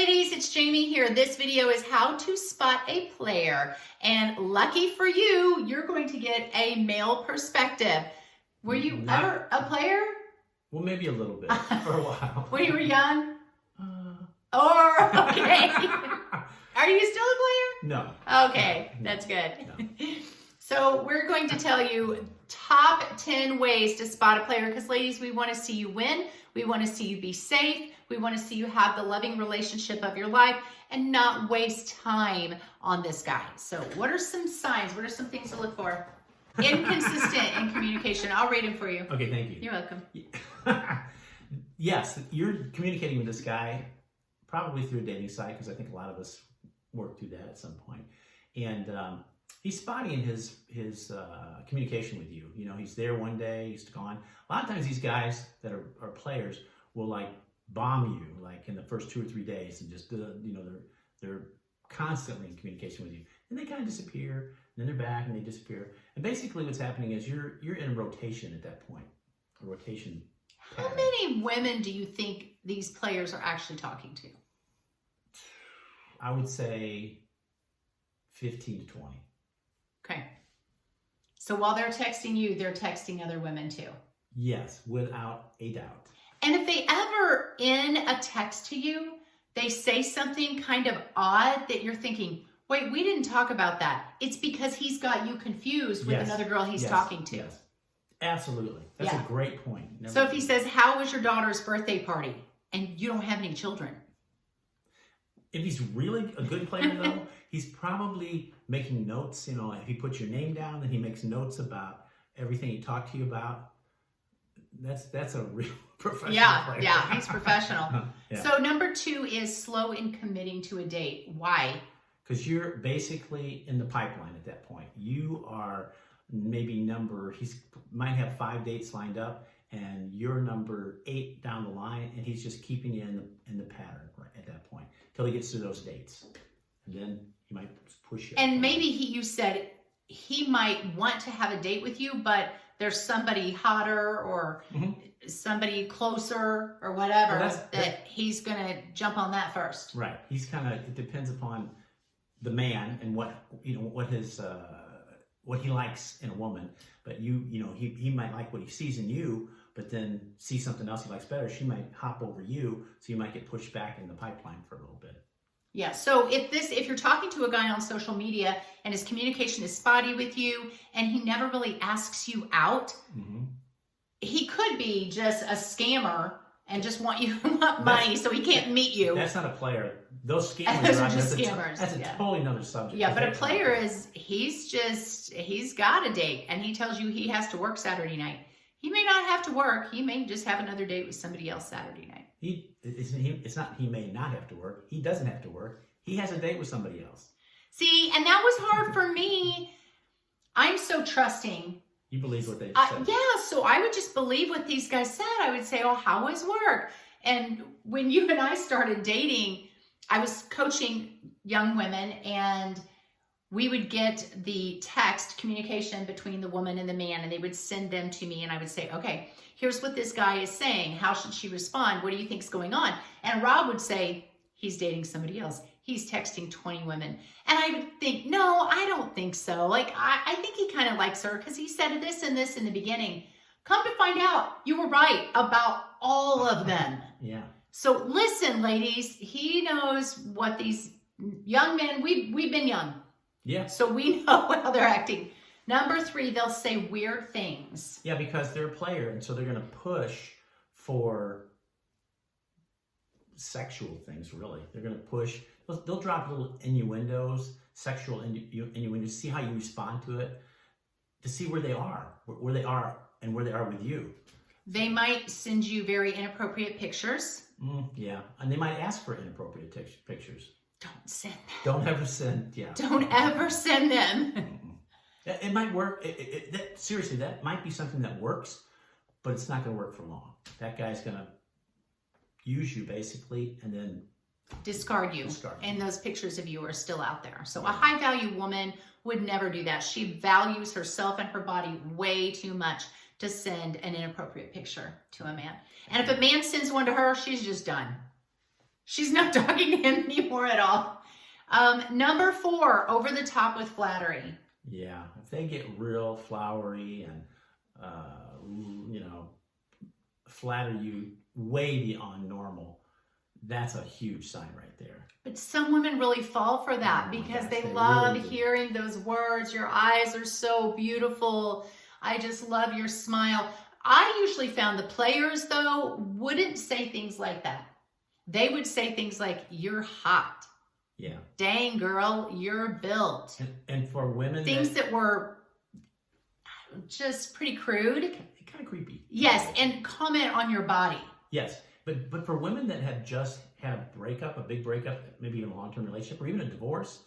ladies, it's Jamie here. This video is how to spot a player. And lucky for you, you're going to get a male perspective. Were you ever a player? Well, maybe a little bit for a while. When you were young? Okay. Are you still a player? No. Okay, that's good. No. So we're going to tell you top 10 ways to spot a player because ladies, we want to see you win. We want to see you be safe. We want to see you have the loving relationship of your life and not waste time on this guy. So what are some signs? What are some things to look for? Inconsistent in communication. I'll read them for you. Okay, thank you. You're welcome. Yes, you're communicating with this guy probably through a dating site because I think a lot of us work through that at some point. And he's spotty in his communication with you. You know, he's there one day, he's gone. A lot of times these guys that are players will like bomb you like in the first 2 or 3 days and just, you know, they're constantly in communication with you. And they kind of disappear, and then they're back and they disappear. And basically what's happening is you're in a rotation at that point, a rotation pattern. How many women do you think these players are actually talking to? I would say 15 to 20. Okay. So while they're texting you, they're texting other women too. Yes, without a doubt. And if they ever in a text to you, they say something kind of odd that you're thinking, wait, we didn't talk about that. It's because he's got you confused with another girl he's talking to. Yes, absolutely. That's a great point. So if he says, how was your daughter's birthday party? And you don't have any children. If he's really a good player though, he's probably making notes. You know, if he puts your name down and he makes notes about everything he talked to you about, that's a real professional player. Yeah, he's professional. Yeah. So number 2 is slow in committing to a date. Why? Because you're basically in the pipeline at that point. You are maybe he might have 5 dates lined up and you're number 8 down the line and he's just keeping you in the pattern right at that point till he gets to those dates. And then he might push you. And maybe you said he might want to have a date with you, but there's somebody hotter or somebody closer or whatever that he's going to jump on that first. Right. He's kind of, it depends upon the man and what he likes in a woman. But you know, he might like what he sees in you, but then see something else he likes better. She might hop over you, so you might get pushed back in the pipeline for a little bit. Yeah, so if you're talking to a guy on social media and his communication is spotty with you and he never really asks you out, he could be just a scammer and just want money so he can't meet you. That's not a player. Those scammers Those are just scammers. That's a totally another subject. Yeah, but a player he's got a date and he tells you he has to work Saturday night. He may not have to work. He may just have another date with somebody else Saturday night. It's not he may not have to work. He doesn't have to work. He has a date with somebody else. See, and that was hard for me. I'm so trusting. You believe what they said. Yeah, so I would just believe what these guys said. I would say, oh, how was work? And when you and I started dating, I was coaching young women and we would get the text communication between the woman and the man and they would send them to me and I would say, okay, here's what this guy is saying. How should she respond? What do you think's going on? And Rob would say, he's dating somebody else. He's texting 20 women. And I would think, no, I don't think so. Like, I think he kind of likes her because he said this and this in the beginning. Come to find out, you were right about all of them. Yeah. So listen, ladies, he knows what these young men, we've been young. Yeah. So we know how they're acting. Number 3, they'll say weird things. Yeah, because they're a player, and so they're going to push for sexual things, really. They're going to push. They'll drop little innuendos, sexual innuendos, see how you respond to it, to see where they are and where they are with you. They might send you very inappropriate pictures. Yeah, and they might ask for inappropriate pictures. Don't send them. Don't ever send, Don't ever send them. It might work. Seriously, that might be something that works, but it's not going to work for long. That guy's going to use you basically and then discard you. And those pictures of you are still out there. So a high value woman would never do that. She values herself and her body way too much to send an inappropriate picture to a man. And if a man sends one to her, she's just done. She's not talking to him anymore at all. Number 4, over the top with flattery. Yeah, if they get real flowery and flatter you way beyond normal, that's a huge sign right there. But some women really fall for that Oh my because gosh, they they love really do. hearing those words. Your eyes are so beautiful. I just love your smile. I usually found the players, though, wouldn't say things like that. They would say things like, you're hot. Yeah. Dang, girl, you're built. And for women, Things that were just pretty crude. kind of creepy. Yes, and comment on your body. Yes, but for women that have just had a breakup, a big breakup, maybe even a long-term relationship, or even a divorce,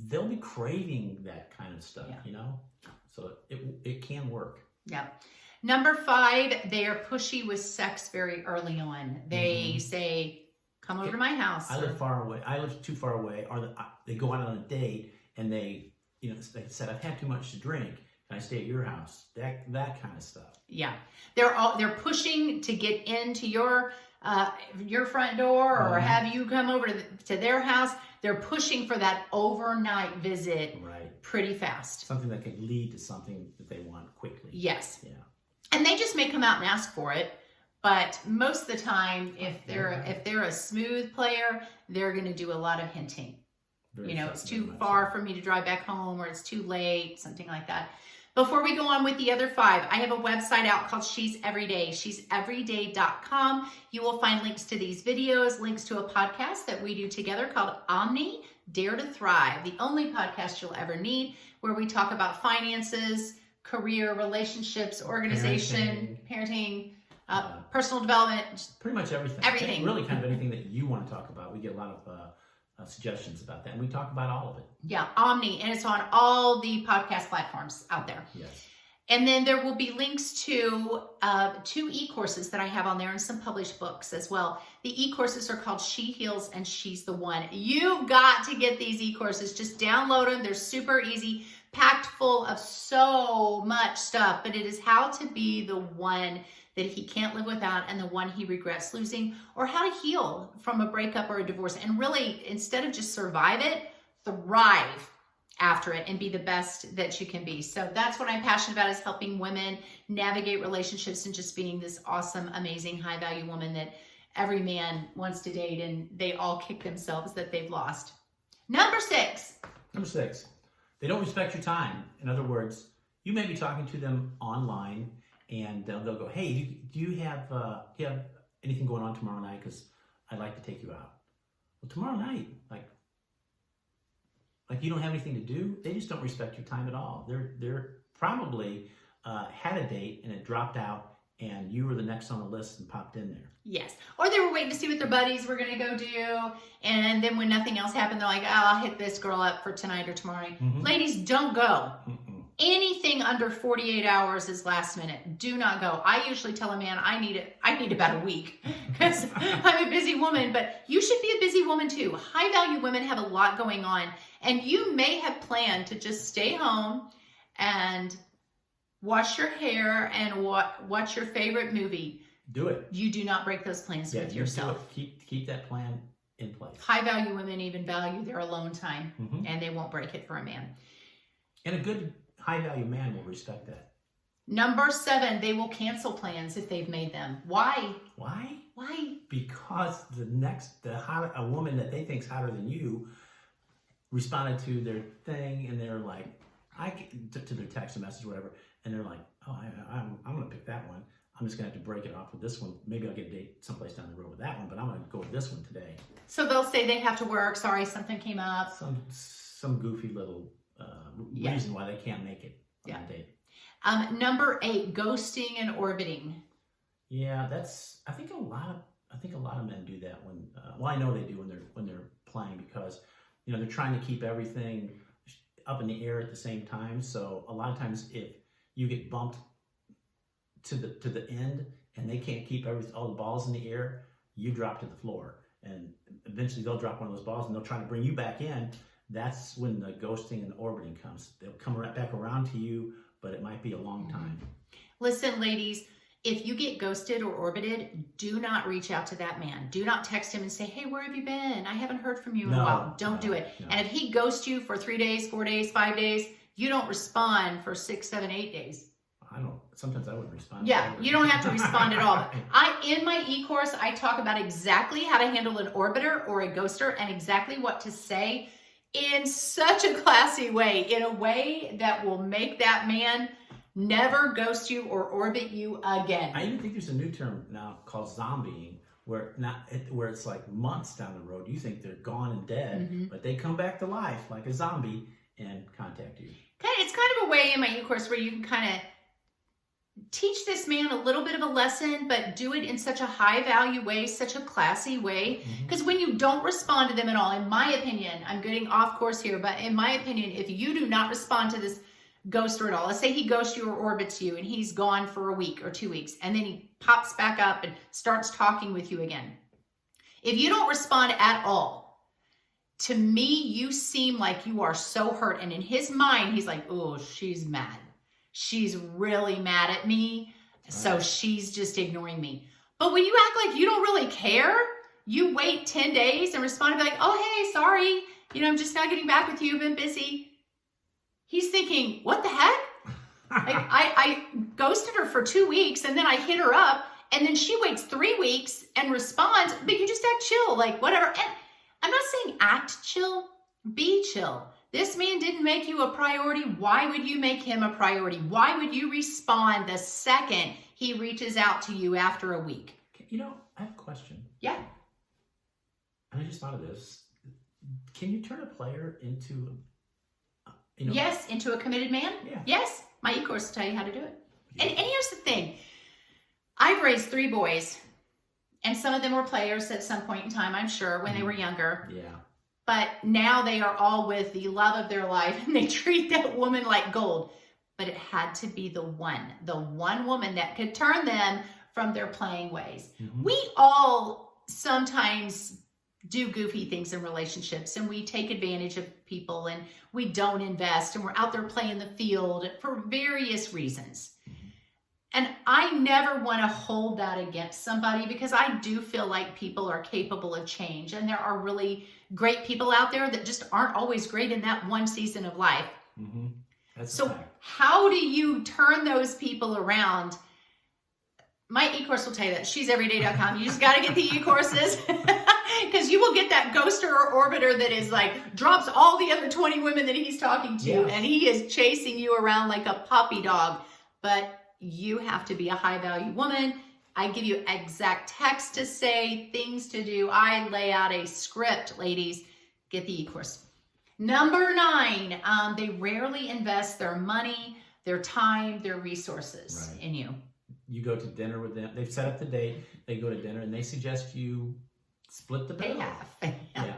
they'll be craving that kind of stuff, So it can work. Yeah. Number 5, they are pushy with sex very early on. They say, come over to my house. I live far away. I live too far away. Or they go out on a date and they said, I've had too much to drink. Can I stay at your house? That kind of stuff. Yeah. They're pushing to get into your front door or have you come over to their house. They're pushing for that overnight visit pretty fast. Something that could lead to something that they want quickly. Yes. Yeah. And they just may come out and ask for it. But most of the time, if they're a smooth player, they're going to do a lot of hinting. It's too far for me to drive back home, or it's too late, something like that. Before we go on with the other 5, I have a website out called She's Everyday, she'severyday.com. You will find links to these videos, links to a podcast that we do together called Omni, Dare to Thrive, the only podcast you'll ever need, where we talk about finances, career, relationships, organization, parenting, personal development. Pretty much everything. Everything. Really kind of anything that you want to talk about. We get a lot of suggestions about that, and we talk about all of it. Yeah, Omni, and it's on all the podcast platforms out there. Yes. And then there will be links to 2 e-courses that I have on there and some published books as well. The e-courses are called She Heals and She's the One. You've got to get these e-courses. Just download them. They're super easy, packed full of so much stuff, but it is how to be the one that he can't live without and the one he regrets losing, or how to heal from a breakup or a divorce. And really, instead of just survive it, thrive after it and be the best that you can be. So that's what I'm passionate about, is helping women navigate relationships and just being this awesome, amazing, high value woman that every man wants to date, and they all kick themselves that they've lost. Number 6. Number 6, they don't respect your time. In other words, you may be talking to them online and they'll go, hey, do you have anything going on tomorrow night? Because I'd like to take you out. Well, tomorrow night, like you don't have anything to do. They just don't respect your time at all. They're probably had a date and it dropped out, and you were the next on the list and popped in there. Yes. Or they were waiting to see what their buddies were going to go do. And then when nothing else happened, they're like, oh, I'll hit this girl up for tonight or tomorrow night. Ladies, don't go. Anything under 48 hours is last minute. Do not go. I usually tell a man I need about a week because I'm a busy woman, but you should be a busy woman too. High value women have a lot going on, and you may have planned to just stay home and wash your hair and watch your favorite movie. Do it. You do not break those plans with yourself. Keep that plan in place. High value women even value their alone time, and they won't break it for a man. And a good high value man will respect that. Number 7, they will cancel plans if they've made them. Why? Why? Why? Because a woman that they think's hotter than you responded to their thing, and they're like, to their text or message or whatever, and they're like, oh, I'm going to pick that one. I'm just going to have to break it off with this one. Maybe I'll get a date someplace down the road with that one, but I'm going to go with this one today. So they'll say they have to work. Sorry, something came up. Some goofy little reason why they can't make it on a date. Number 8, ghosting and orbiting. Yeah, I think a lot of men do that when. I know they do when they're playing, because they're trying to keep everything up in the air at the same time. So a lot of times, if you get bumped to the end and they can't keep all the balls in the air, you drop to the floor, and eventually they'll drop one of those balls and they'll try to bring you back in. That's when the ghosting and the orbiting comes. They'll come right back around to you, but it might be a long time. Listen, ladies, If you get ghosted or orbited, do not reach out to that man. Do not text him and say, hey, where have you been? I haven't heard from you in a while. Don't do it. No. And if he ghosts you for 3 days, 4 days, 5 days, you don't respond for 6, 7, 8 days. Sometimes I wouldn't respond. Yeah, you don't have to respond at all. In my e-course, I talk about exactly how to handle an orbiter or a ghoster and exactly what to say in such a classy way, in a way that will make that man never ghost you or orbit you again. I even think there's a new term now called zombieing, where it's like months down the road. You think they're gone and dead, but they come back to life like a zombie and contact you. It's kind of a way in my e-course where you can kind of teach this man a little bit of a lesson, but do it in such a high value way, such a classy way. Because when you don't respond to them at all, in my opinion, I'm getting off course here, but in my opinion, if you do not respond to this ghoster at all, let's say he ghosts you or orbits you and he's gone for a week or 2 weeks, and then he pops back up and starts talking with you again. If you don't respond at all, to me, you seem like you are so hurt. And in his mind, he's like, oh, she's mad. She's really mad at me, so she's just ignoring me. But when you act like you don't really care, you wait 10 days and respond and be like, oh, hey, sorry. I'm just not getting back with you. I've been busy. He's thinking, what the heck? I ghosted her for 2 weeks and then I hit her up and then she waits 3 weeks and responds, but you just act chill, like whatever. And I'm not saying act chill, be chill. This man didn't make you a priority. Why would you make him a priority? Why would you respond the second he reaches out to you after a week? I have a question. Yeah. And I just thought of this. Can you turn a player into, Yes, into a committed man? Yeah. Yes. My e-course will tell you how to do it. And here's the thing. I've raised 3 boys, and some of them were players at some point in time, I'm sure, when they were younger. Yeah. But now they are all with the love of their life and they treat that woman like gold. But it had to be the one woman that could turn them from their playing ways. We all sometimes do goofy things in relationships and we take advantage of people and we don't invest and we're out there playing the field for various reasons. And I never want to hold that against somebody because I do feel like people are capable of change and there are really great people out there that just aren't always great in that one season of life. So how do you turn those people around? My e-course will tell you that. She'sEveryday.com. You just got to get the e-courses because you will get that ghoster or orbiter that is like drops all the other 20 women that he's talking to and he is chasing you around like a puppy dog. But you have to be a high value woman. I give you exact text to say, things to do. I lay out a script, ladies. Get the e-course. Number 9, they rarely invest their money, their time, their resources in you. You go to dinner with them. They've set up the date. They go to dinner and they suggest you split the bill. Yeah.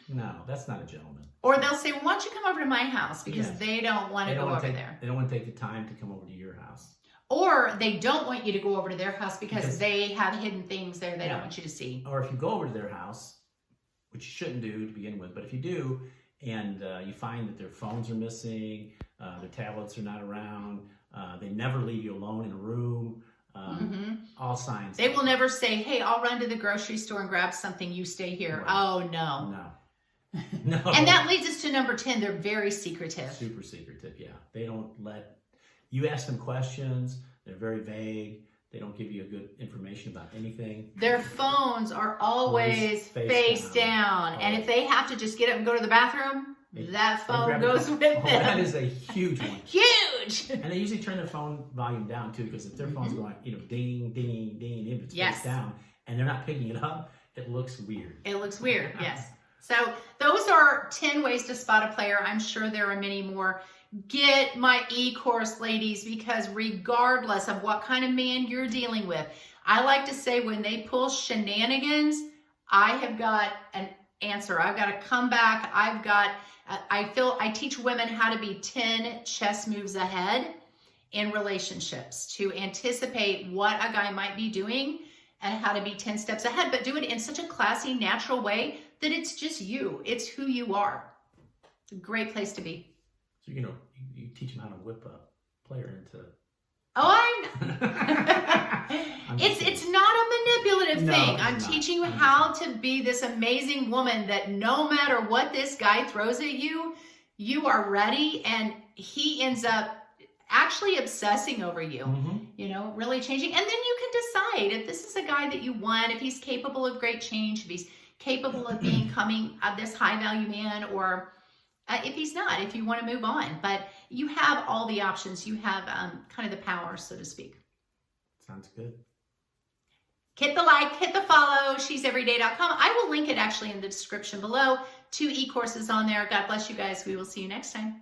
No, that's not a gentleman. Or they'll say, well, why don't you come over to my house? Because they don't want to go over there. They don't want to take the time to come over to your house. Or they don't want you to go over to their house because they have hidden things there they don't want you to see. Or if you go over to their house, which you shouldn't do to begin with, but if you do, and you find that their phones are missing, their tablets are not around, they never leave you alone in a room, all signs. They will never say, hey, I'll run to the grocery store and grab something, you stay here. Right. Oh, no. No. And that leads us to number 10. They're very secretive. Super secretive, yeah. They don't let... You ask them questions, they're very vague. They don't give you a good information about anything. Their phones are always face down. And if they have to just get up and go to the bathroom, that phone goes with them. That is a huge one. Huge! And they usually turn their phone volume down too, because if their phone's going, ding, ding, ding, if it's face down, and they're not picking it up, it looks weird. It looks weird, yes. So those are 10 ways to spot a player. I'm sure there are many more. Get my e-course, ladies, because regardless of what kind of man you're dealing with, I like to say when they pull shenanigans, I have got an answer. I've got to come back. I teach women how to be 10 chess moves ahead in relationships to anticipate what a guy might be doing and how to be 10 steps ahead, but do it in such a classy, natural way that it's just you. It's who you are. It's a great place to be. So, you teach them how to whip a player into Oh, I'm just kidding. it's not a manipulative No, thing. it's I'm not. teaching you I'm just how to be this amazing woman that no matter what this guy throws at you, you are ready, and he ends up actually obsessing over you. Mhm. You know, really changing. And then you can decide if this is a guy that you want, if he's capable of great change, if he's capable of becoming this high value man, or if he's not, if you want to move on. But you have all the options. You have kind of the power, so to speak. Sounds good. Hit the like, hit the follow, she'severyday.com. I will link it actually in the description below. 2 e-courses on there. God bless you guys. We will see you next time.